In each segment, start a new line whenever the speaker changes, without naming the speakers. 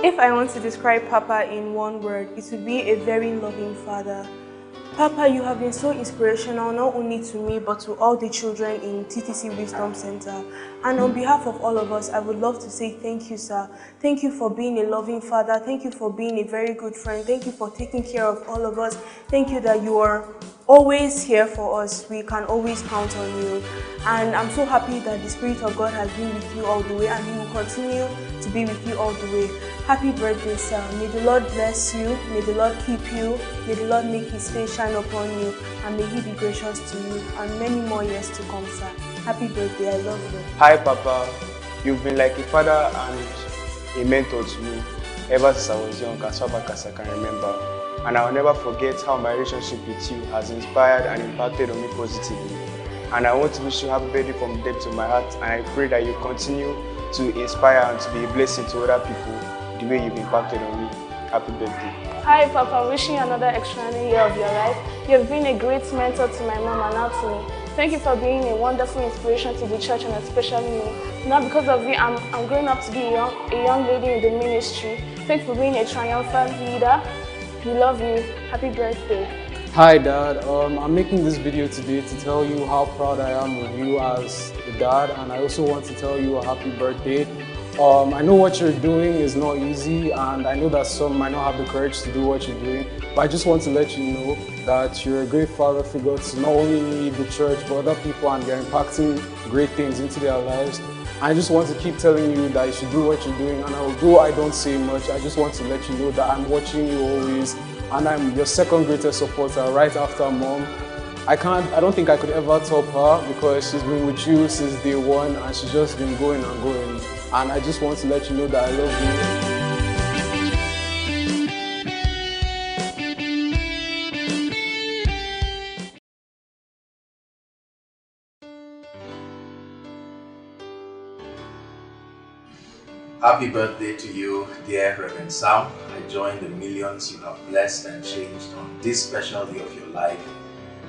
If I want to describe Papa in one word, it would be a very loving father. Papa, you have been so inspirational, not only to me, but to all the children in TTC Wisdom Center. And on behalf of all of us, I would love to say thank you, sir. Thank you for being a loving father. Thank you for being a very good friend. Thank you for taking care of all of us. Thank you that you are always here for us. We can always count on you. And I'm so happy that the Spirit of God has been with you all the way, and He will continue to be with you all the way. Happy birthday, sir. May the Lord bless you. May the Lord keep you. May the Lord make His face shine upon you. And may He be gracious to you. And many more years to come, sir. Happy birthday. I love you.
Hi, Papa. You've been like a father and a mentor to me ever since I was young, as far back as I can remember. And I will never forget how my relationship with you has inspired and impacted on me positively. And I want to wish you happy birthday from the depths of my heart, and I pray that you continue to inspire and to be a blessing to other people the way you've impacted on me. Happy birthday.
Hi, Papa. Wishing you another extraordinary year of your life. You have been a great mentor to my mom and now to me. Thank you for being a wonderful inspiration to the church and especially me. Now because of you, I'm growing up to be a young lady in the ministry. Thank you for being a triumphant leader. We love you. Happy birthday.
Hi Dad, I'm making this video today to tell you how proud I am of you as a dad, and I also want to tell you a happy birthday. I know what you're doing is not easy, and I know that some might not have the courage to do what you're doing, but I just want to let you know that you're a great father figure to not only me, the church, but other people, and they're impacting great things into their lives. I just want to keep telling you that you should do what you're doing, and although I don't say much, I just want to let you know that I'm watching you always, and I'm your second greatest supporter right after Mom. I don't think I could ever top her because she's been with you since day one, and she's just been going and going. And I just want to let you know that I love you.
Happy birthday to you, dear Reverend Sam. I join the millions you have blessed and changed on this special day of your life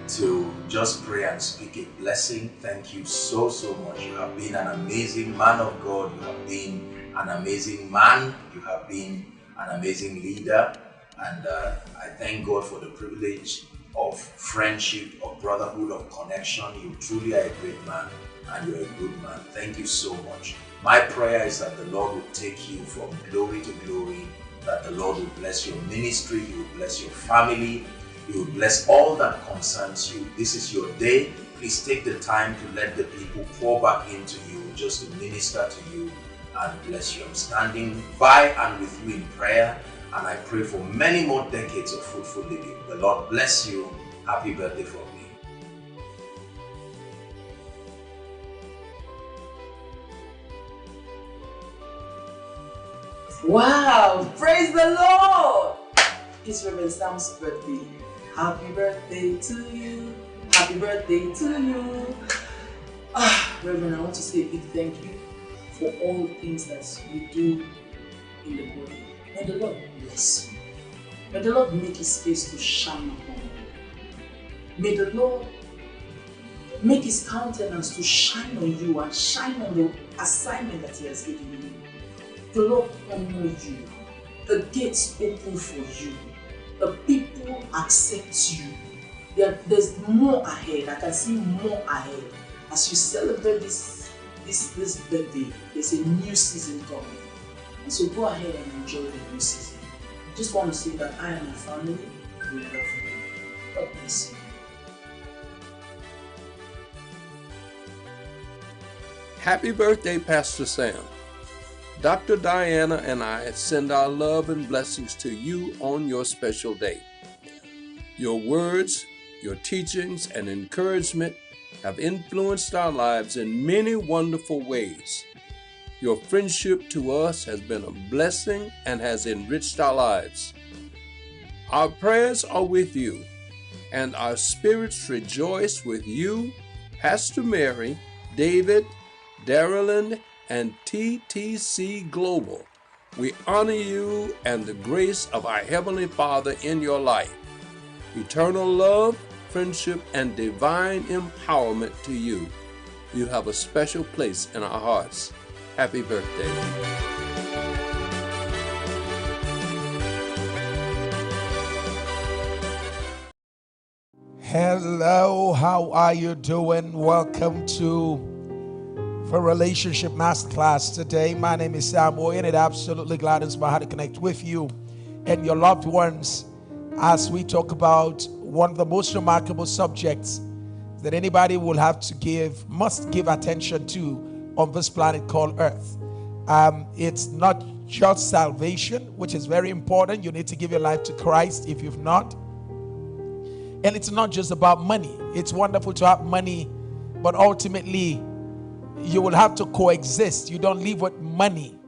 to just pray and speak a blessing. Thank you so much. You have been an amazing man of God. You have been an amazing man. You have been an amazing leader. And I thank God for the privilege of friendship, of brotherhood, of connection. You truly are a great man and you're a good man. Thank you so much. My prayer is that the Lord will take you from glory to glory, that the Lord will bless your ministry, He will bless your family, He will bless all that concerns you. This is your day. Please take the time to let the people pour back into you, just to minister to you and bless you. I'm standing by and with you in prayer, and I pray for many more decades of fruitful living. The Lord bless you. Happy birthday from me.
Wow! Praise the Lord! It's Reverend Sam's birthday. Happy birthday to you. Happy birthday to you. Reverend, I want to say a big thank you for all the things that you do in the body. May the Lord bless you. May the Lord make His face to shine upon you. May the Lord make His countenance to shine on you and shine on the assignment that He has given you. The Lord honor you. The gates open for you. The people accept you. There's more ahead. I can see more ahead. As you celebrate this birthday, there's a new season coming. And so go ahead and enjoy the new season. I just want to say that I and my family will love you. God bless you.
Happy birthday, Pastor Sam. Dr. Diana and I send our love and blessings to you on your special day. Your words, your teachings, and encouragement have influenced our lives in many wonderful ways. Your friendship to us has been a blessing and has enriched our lives. Our prayers are with you, and our spirits rejoice with you, Pastor Mary, David, Darylyn, and TTC Global. We honor you and the grace of our Heavenly Father in your life. Eternal love, friendship, and divine empowerment to you. You have a special place in our hearts. Happy birthday.
Hello, how are you doing? Welcome to For Relationship Masterclass today. My name is Sam Oye, and it absolutely gladdens my heart to connect with you and your loved ones as we talk about one of the most remarkable subjects that anybody will must give attention to on this planet called Earth. It's not just salvation, which is very important. You need to give your life to Christ if you've not. And it's not just about money. It's wonderful to have money, but ultimately you will have to coexist. You don't live with money.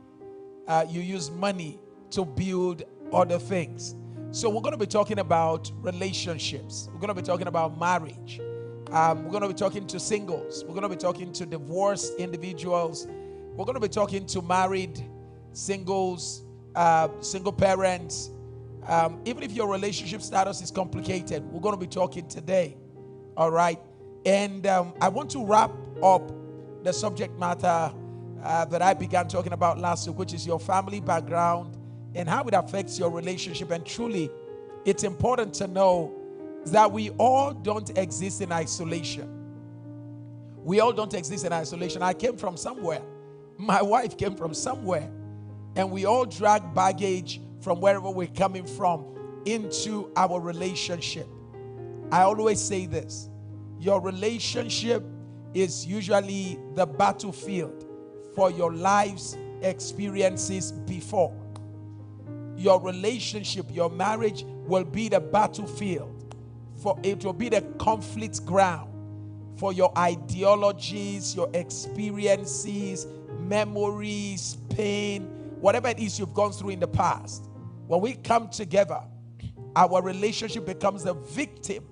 You use money to build other things. So we're going to be talking about relationships. We're going to be talking about marriage. We're going to be talking to singles. We're going to be talking to divorced individuals. We're going to be talking to married singles, single parents. Even if your relationship status is complicated, we're going to be talking today. All right. And I want to wrap up the subject matter that I began talking about last week, which is your family background and how it affects your relationship. And truly, it's important to know that we all don't exist in isolation. We all don't exist in isolation. I came from somewhere. My wife came from somewhere. And we all drag baggage from wherever we're coming from into our relationship. I always say this: your relationship is usually the battlefield for your life's experiences before. Your relationship, your marriage will be the battlefield, it will be the conflict ground for your ideologies, your experiences, memories, pain, whatever it is you've gone through in the past. When we come together, our relationship becomes the victim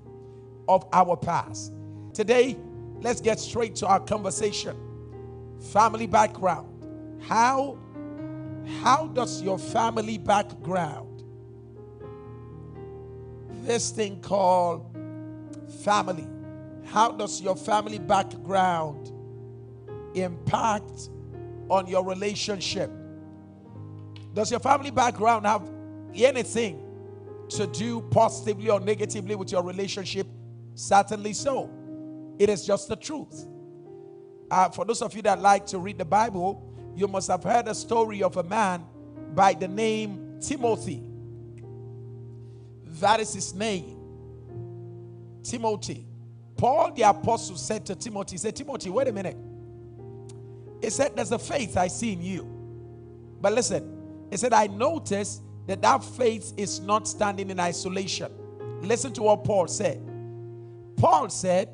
of our past. Today, let's get straight to our conversation. Family background. How does your family background, this thing called family, how does your family background impact on your relationship? Does your family background have anything to do positively or negatively with your relationship? Certainly so. It is just the truth. For those of you that like to read the Bible, you must have heard a story of a man by the name Timothy. That is his name. Timothy. Paul the apostle said to Timothy, he said, Timothy, wait a minute. He said, there's a faith I see in you. But listen, he said, I noticed that faith is not standing in isolation. Listen to what Paul said. Paul said,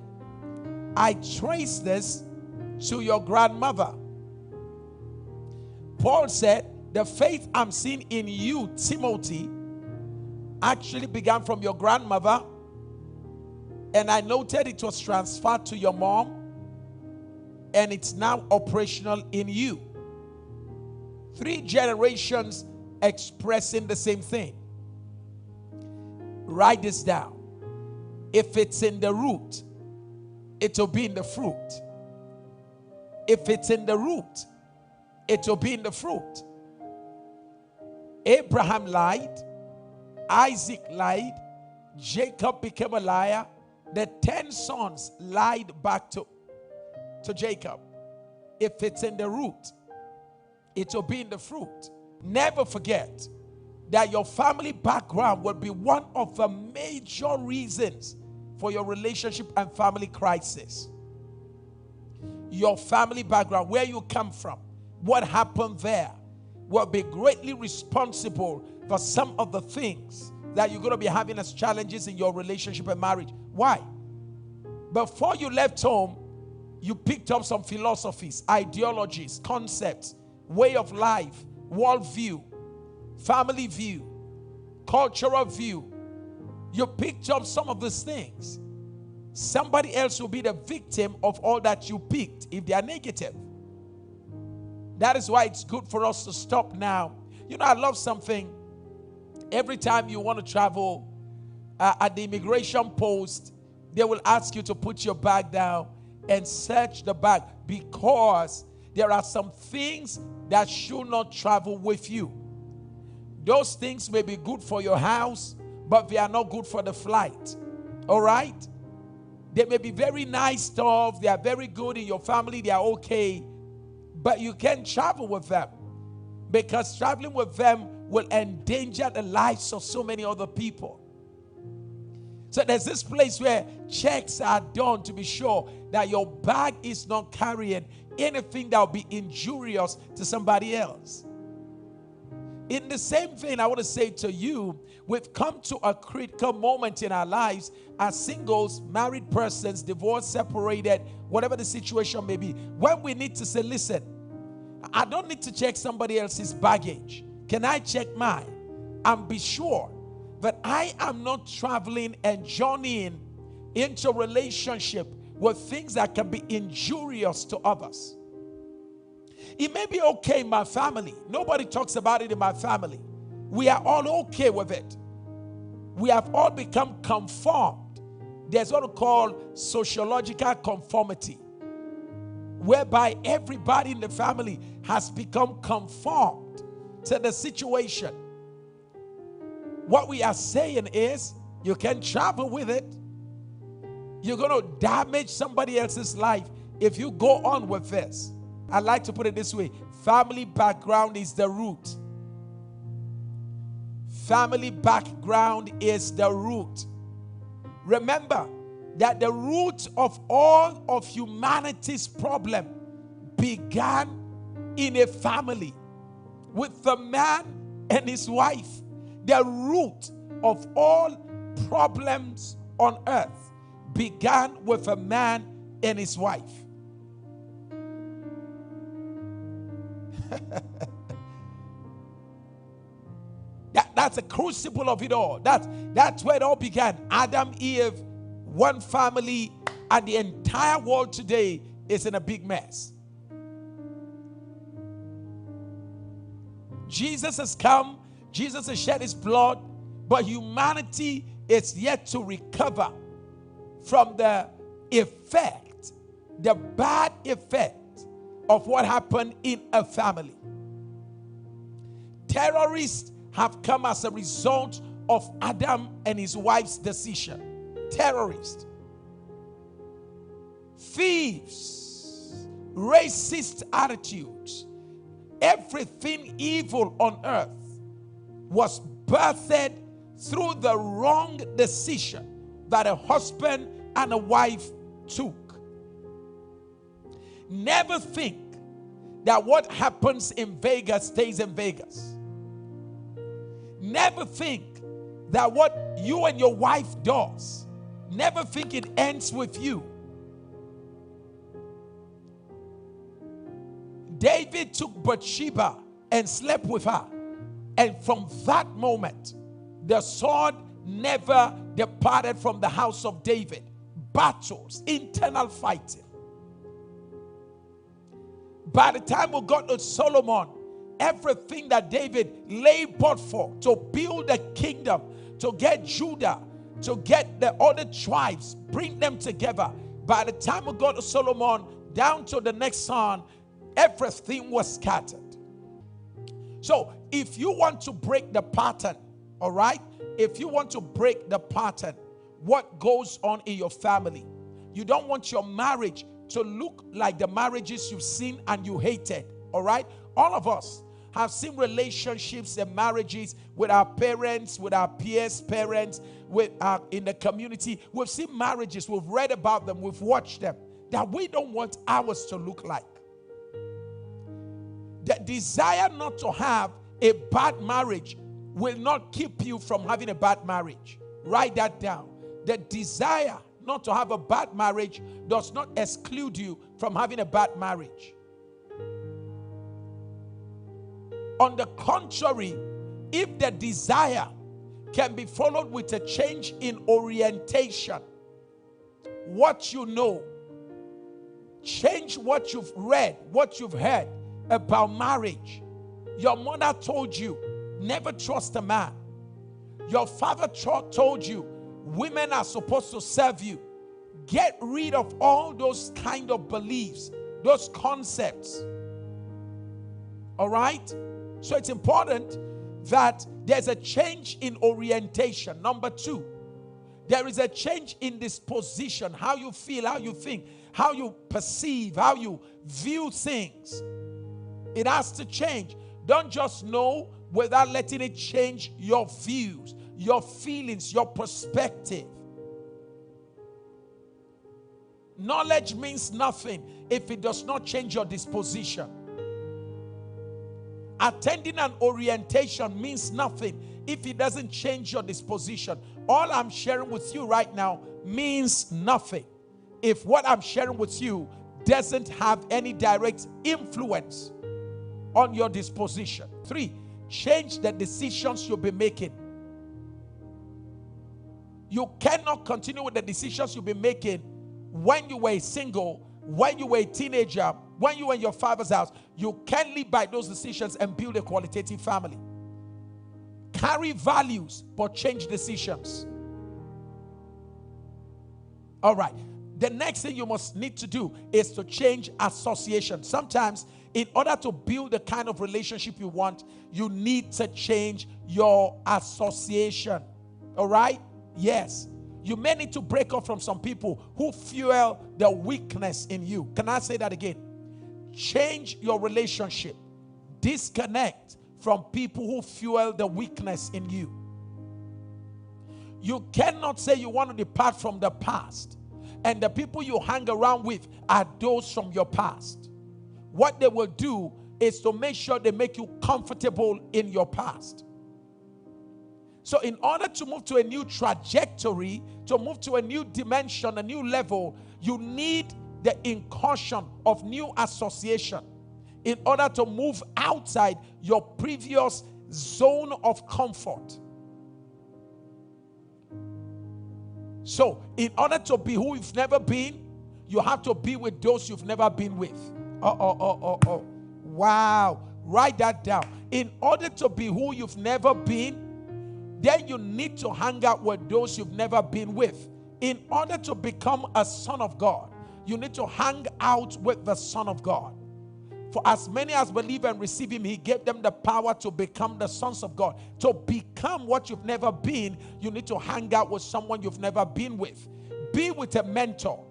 I trace this to your grandmother. Paul said, the faith I'm seeing in you, Timothy, actually began from your grandmother, and I noted it was transferred to your mom, and it's now operational in you. 3 generations expressing the same thing. Write this down. If it's in the root, it will be in the fruit. If it's in the root, it will be in the fruit. Abraham lied, Isaac lied, Jacob became a liar. The 10 sons lied back to Jacob. If it's in the root, it will be in the fruit. Never forget that your family background will be one of the major reasons for your relationship and family crisis. Your family background, where you come from, what happened there, will be greatly responsible for some of the things that you're going to be having as challenges in your relationship and marriage. Why? Before you left home, you picked up some philosophies, ideologies, concepts, way of life, worldview, family view, cultural view. You picked up some of these things. Somebody else will be the victim of all that you picked if they are negative. That is why it's good for us to stop now. You know, I love something. Every time you want to travel, at the immigration post, they will ask you to put your bag down and search the bag, because there are some things that should not travel with you. Those things may be good for your house, but they are not good for the flight. All right? They may be very nice stuff. They are very good in your family. They are okay. But you can't travel with them, because traveling with them will endanger the lives of so many other people. So there's this place where checks are done to be sure that your bag is not carrying anything that will be injurious to somebody else. In the same vein, I want to say to you, we've come to a critical moment in our lives as singles, married persons, divorced, separated, whatever the situation may be, when we need to say, listen, I don't need to check somebody else's baggage. Can I check mine? And be sure that I am not traveling and journeying into a relationship with things that can be injurious to others. It may be okay in my family. Nobody talks about it in my family. We are all okay with it. We have all become conformed. There's what we call sociological conformity, whereby everybody in the family has become conformed to the situation. What we are saying is, you can travel with it. You're going to damage somebody else's life if you go on with this. I like to put it this way: family background is the root. Family background is the root. Remember that the root of all of humanity's problem began in a family with the man and his wife. The root of all problems on earth began with a man and his wife. That's a crucible of it all. That's where it all began. Adam, Eve, one family, and the entire world today is in a big mess. Jesus has come. Jesus has shed his blood, but humanity is yet to recover from the effect, the bad effect of what happened in a family. Terrorists have come as a result of Adam and his wife's decision. Terrorists, thieves, racist attitudes, everything evil on earth was birthed through the wrong decision that a husband and a wife took. Never think that what happens in Vegas stays in Vegas. Never think that what you and your wife does, never think it ends with you. David took Bathsheba and slept with her. And from that moment, the sword never departed from the house of David. Battles, internal fighting. By the time we got to Solomon, everything that David labored for to build a kingdom, to get Judah, to get the other tribes, bring them together. By the time we got to Solomon, down to the next son, everything was scattered. So if you want to break the pattern, all right? If you want to break the pattern, what goes on in your family? You don't want your marriage to look like the marriages you've seen and you hated, all right? All of us have seen relationships and marriages with our parents, with our peers' parents, with in the community. We've seen marriages, we've read about them, we've watched them, that we don't want ours to look like. The desire not to have a bad marriage will not keep you from having a bad marriage. Write that down. The desire not to have a bad marriage does not exclude you from having a bad marriage. On the contrary, if the desire can be followed with a change in orientation, what you know, change what you've read, what you've heard about marriage. Your mother told you, never trust a man. Your father told you, women are supposed to serve you. Get rid of all those kind of beliefs, those concepts. All right? So it's important that there's a change in orientation. Number two, There is a change in disposition, how you feel, how you think, how you perceive, how you view things. It has to change. Don't just know without letting it change your views, your feelings, your perspective. Knowledge means nothing if it does not change your disposition. Attending an orientation means nothing if it doesn't change your disposition. All I'm sharing with you right now means nothing if what I'm sharing with you doesn't have any direct influence on your disposition. 3, change the decisions you'll be making. You cannot continue with the decisions you'll be making when you were single, when you were a teenager, when you were in your father's house. You can't live by those decisions and build a qualitative family. Carry values, but change decisions. All right. The next thing you must need to do is to change association. Sometimes, in order to build the kind of relationship you want, you need to change your association. All right? Yes. You may need to break off from some people who fuel the weakness in you. Can I say that again? Change your relationship. Disconnect from people who fuel the weakness in you. You cannot say you want to depart from the past, and the people you hang around with are those from your past. What they will do is to make sure they make you comfortable in your past. So in order to move to a new trajectory, to move to a new dimension, a new level, you need the incursion of new association in order to move outside your previous zone of comfort. So in order to be who you've never been, you have to be with those you've never been with. Wow. Write that down. In order to be who you've never been, then you need to hang out with those you've never been with. In order to become a son of God, you need to hang out with the Son of God. For as many as believe and receive him, he gave them the power to become the sons of God. To become what you've never been, you need to hang out with someone you've never been with. Be with a mentor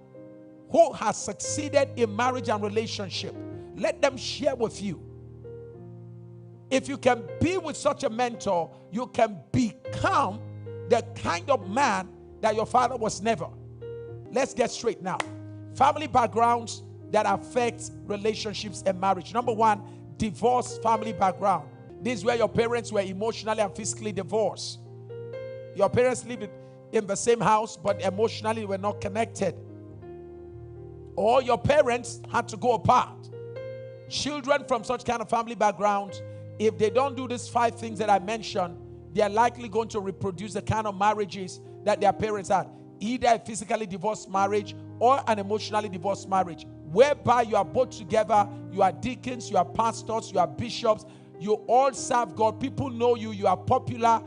who has succeeded in marriage and relationship. Let them share with you. If you can be with such a mentor, you can become the kind of man that your father was never. Let's get straight now. Family backgrounds that affect relationships and marriage. Number 1, divorce family background. This is where your parents were emotionally and physically divorced. Your parents lived in the same house, but emotionally were not connected. Or your parents had to go apart. Children from such kind of family backgrounds, if they don't do these 5 things that I mentioned, they are likely going to reproduce the kind of marriages that their parents had. Either a physically divorced marriage or an emotionally divorced marriage, whereby you are both together, you are deacons, you are pastors, you are bishops, you all serve God, people know you, you are popular,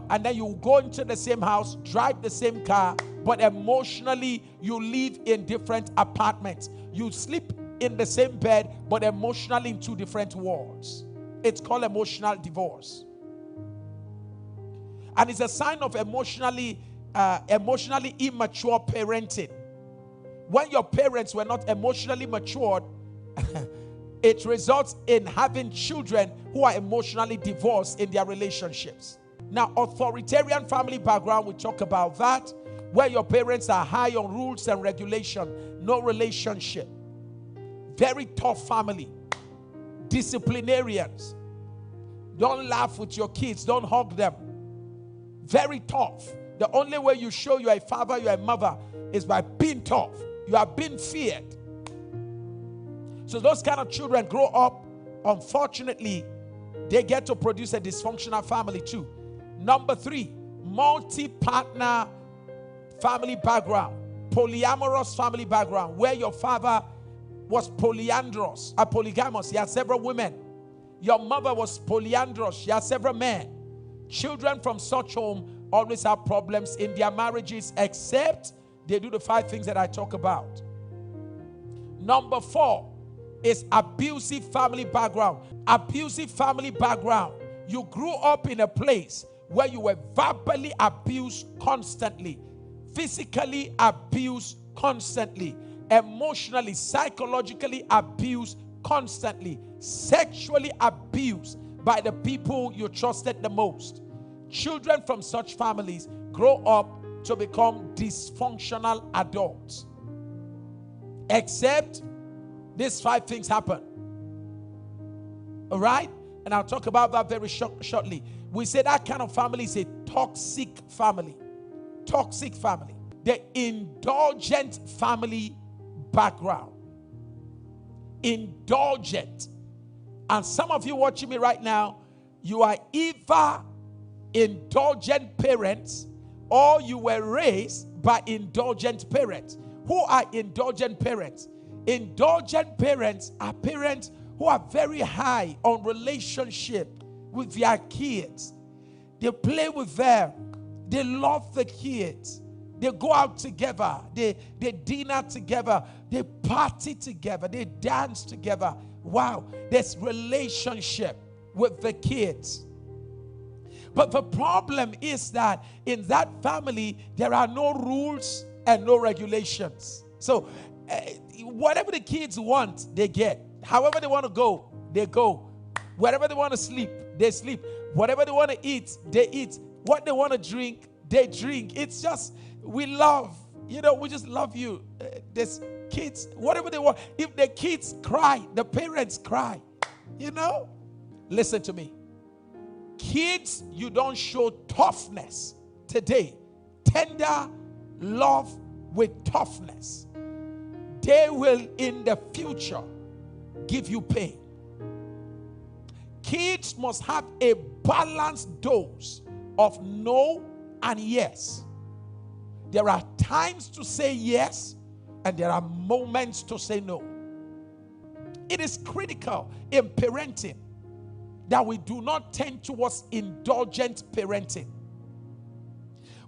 and then you go into the same house, drive the same car, but emotionally you live in different apartments. You sleep in the same bed, but emotionally in 2 different worlds. It's called emotional divorce. And it's a sign of emotionally immature parenting. When your parents were not emotionally matured, it results in having children who are emotionally divorced in their relationships. Now, authoritarian family background, we talk about that, where your parents are high on rules and regulation, no relationship. Very tough family. Disciplinarians. Don't laugh with your kids, don't hug them. Very tough. The only way you show you are a father, you are a mother, is by being tough. You are being feared. So those kind of children grow up, unfortunately, they get to produce a dysfunctional family too. Number 3, multi-partner family background. Polyamorous family background, where your father was polygamous. He had several women. Your mother was polyandrous. She had several men. Children from such home always have problems in their marriages, except they do the 5 things that I talk about. Number 4 is abusive family background. Abusive family background. You grew up in a place where you were verbally abused constantly. physically abused constantly, emotionally, psychologically abused constantly, sexually abused by the people you trusted the most. Children from such families grow up to become dysfunctional adults. Except these 5 things happen. All right? And I'll talk about that very shortly. We say that kind of family is a toxic family. Toxic family. The indulgent family background. Indulgent. And some of you watching me right now, you are either indulgent parents or you were raised by indulgent parents. Who are indulgent parents? Indulgent parents are parents who are very high on relationship with their kids. They play with them. They love the kids. They go out together. They dinner together. They party together. They dance together. Wow, there's relationship with the kids. But the problem is that in that family, there are no rules and no regulations. So whatever the kids want, they get. However they want to go, they go. Wherever they want to sleep, they sleep. Whatever they want to eat, they eat. What they want to drink, they drink. It's just, we love. We just love you. There's kids, whatever they want. If the kids cry, the parents cry. Listen to me. Kids, you don't show toughness today. Tender love with toughness. They will in the future give you pain. Kids must have a balanced dose of no and yes. There are times to say yes, and there are moments to say no. It is critical in parenting that we do not tend towards indulgent parenting,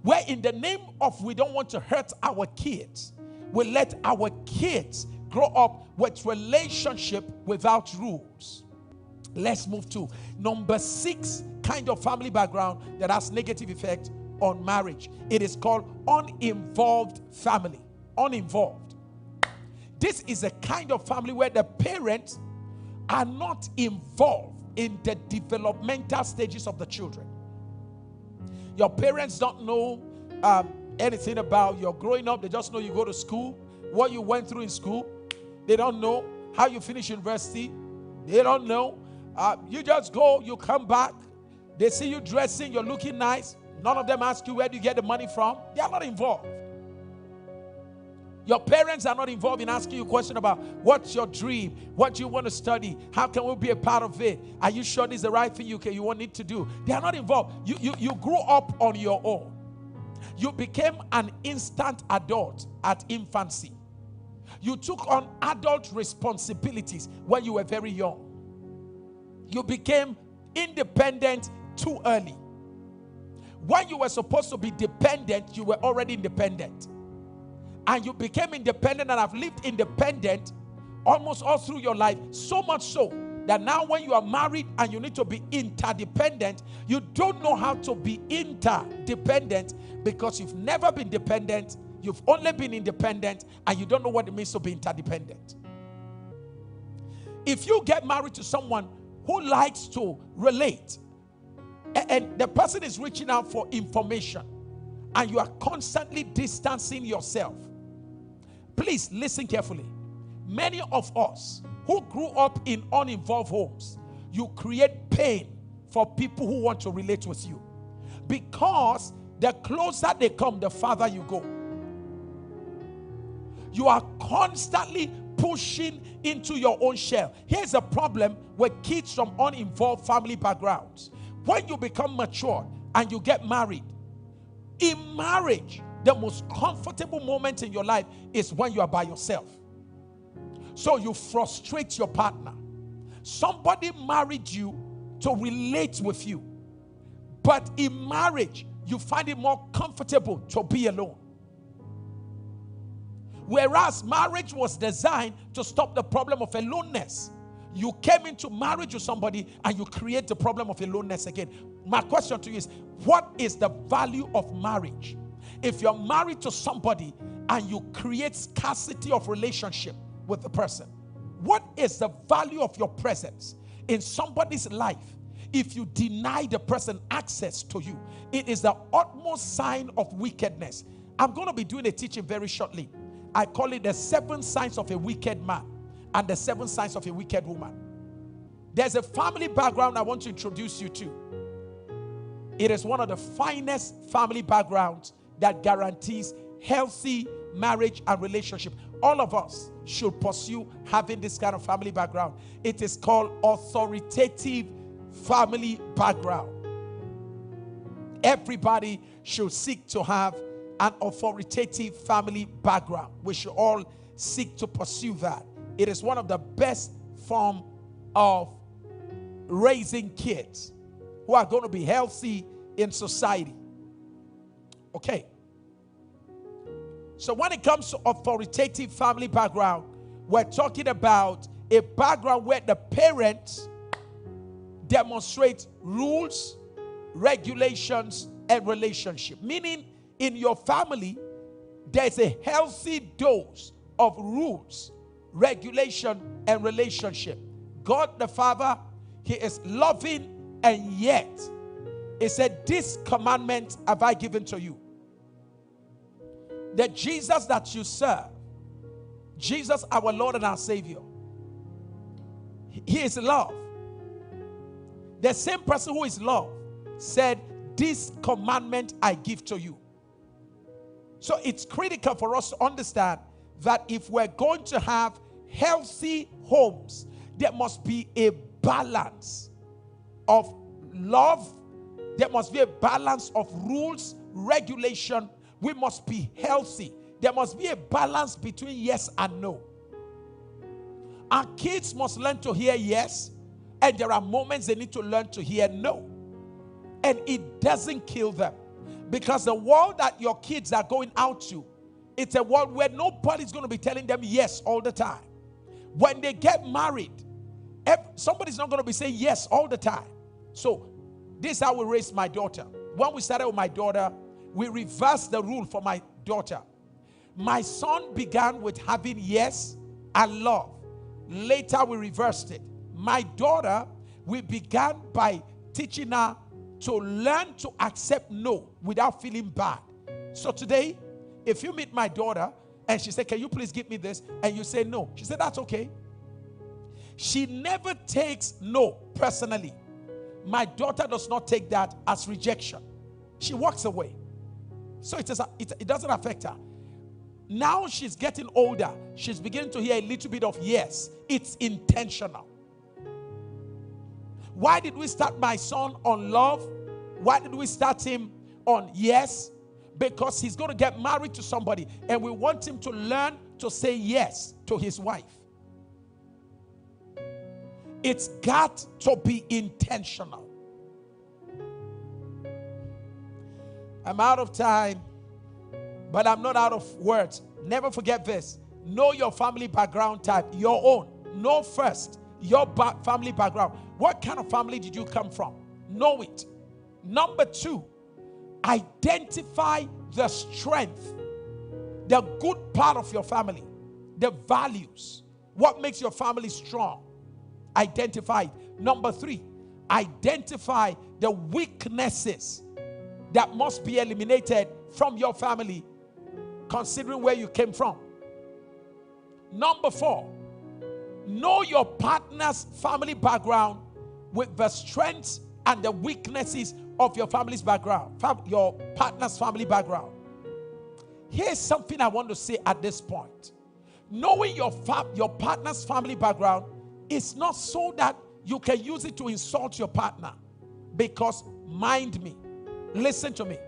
where in the name of we don't want to hurt our kids, we let our kids grow up with relationship without rules. Let's move to number 6 kind of family background that has negative effect on marriage. It is called uninvolved family. Uninvolved. This is a kind of family where the parents are not involved in the developmental stages of the children. Your parents don't know anything about your growing up. They just know you go to school, what you went through in school. They don't know how you finish university. They don't know. You just go, you come back. They see you dressing, you're looking nice. None of them ask you where do you get the money from. They are not involved. Your parents are not involved in asking you a question about what's your dream, what do you want to study, how can we be a part of it, are you sure this is the right thing you want it to do. They are not involved. You grew up on your own. You became an instant adult at infancy. You took on adult responsibilities when you were very young. You became independent too early. When you were supposed to be dependent, you were already independent. And you became independent and have lived independent almost all through your life. So much so that now when you are married and you need to be interdependent, you don't know how to be interdependent because you've never been dependent. You've only been independent and you don't know what it means to be interdependent. If you get married to someone who likes to relate and the person is reaching out for information and you are constantly distancing yourself, please listen carefully. Many of us who grew up in uninvolved homes, you create pain for people who want to relate with you. Because the closer they come, the farther you go. You are constantly pushing into your own shell. Here's a problem with kids from uninvolved family backgrounds. When you become mature and you get married, in marriage, the most comfortable moment in your life is when you are by yourself. So you frustrate your partner. Somebody married you to relate with you. But in marriage, you find it more comfortable to be alone. Whereas marriage was designed to stop the problem of aloneness. You came into marriage with somebody and you create the problem of aloneness again. My question to you is, what is the value of marriage? If you're married to somebody and you create scarcity of relationship with the person, what is the value of your presence in somebody's life? If you deny the person access to you, it is the utmost sign of wickedness. I'm going to be doing a teaching very shortly. I call it the 7 signs of a wicked man and the 7 signs of a wicked woman. There's a family background I want to introduce you to. It is one of the finest family backgrounds that guarantees healthy marriage and relationship. All of us should pursue having this kind of family background. It is called authoritative family background. Everybody should seek to have an authoritative family background. We should all seek to pursue that. It is one of the best form of raising kids who are going to be healthy in society. Okay. So when it comes to authoritative family background, we're talking about a background where the parents demonstrate rules, regulations, and relationship. Meaning, in your family, there's a healthy dose of rules, regulation, and relationship. God the Father, He is loving, and yet He said, this commandment have I given to you. The Jesus that you serve, Jesus our Lord and our Savior, He is love. The same person who is love said, this commandment I give to you. So it's critical for us to understand that if we're going to have healthy homes, there must be a balance of love. There must be a balance of rules, regulation. We must be healthy. There must be a balance between yes and no. Our kids must learn to hear yes, and there are moments they need to learn to hear no. And it doesn't kill them. Because the world that your kids are going out to, it's a world where nobody's going to be telling them yes all the time. When they get married, somebody's not going to be saying yes all the time. So this is how we raised my daughter. When we started with my daughter, we reversed the rule for my daughter. My son began with having yes and love. Later we reversed it. My daughter, we began by teaching her to learn to accept no without feeling bad. So today, if you meet my daughter and she said, can you please give me this? And you say no. She said, that's okay. She never takes no personally. My daughter does not take that as rejection. She walks away. So it doesn't affect her. Now she's getting older. She's beginning to hear a little bit of yes. It's intentional. Why did we start my son on love? Why did we start him on yes? Because he's going to get married to somebody, and we want him to learn to say yes to his wife. It's got to be intentional. I'm out of time, but I'm not out of words. Never forget this. Know your family background type, your own. Know first your family background. What kind of family did you come from? Know it. Number 2, identify the strength, the good part of your family, the values, what makes your family strong. Identify it. Number 3, identify the weaknesses that must be eliminated from your family, considering where you came from. Number 4, know your partner's family background with the strengths and the weaknesses of your family's background, your partner's family background. Here's something I want to say at this point. Knowing your partner's family background is not so that you can use it to insult your partner. Because, mind me, listen to me,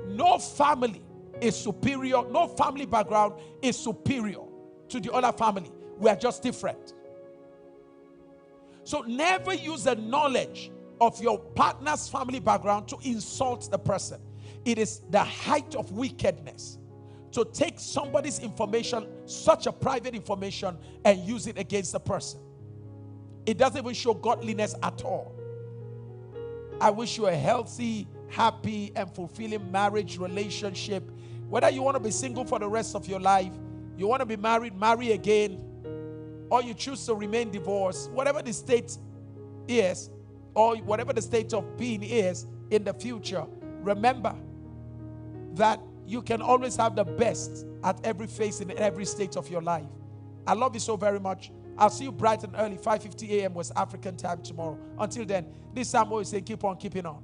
no family is superior, no family background is superior to the other family. We are just different. So never use the knowledge of your partner's family background to insult the person. It is the height of wickedness to take somebody's information, such a private information, and use it against the person. It doesn't even show godliness at all. I wish you a healthy, happy and fulfilling marriage relationship. Whether you want to be single for the rest of your life, you want to be married, marry again, or you choose to remain divorced, whatever the state is, or whatever the state of being is in the future, remember that you can always have the best at every phase in every state of your life. I love you so very much. I'll see you bright and early, 5:50 a.m. West African time tomorrow. Until then, this Sam Oye saying keep on keeping on.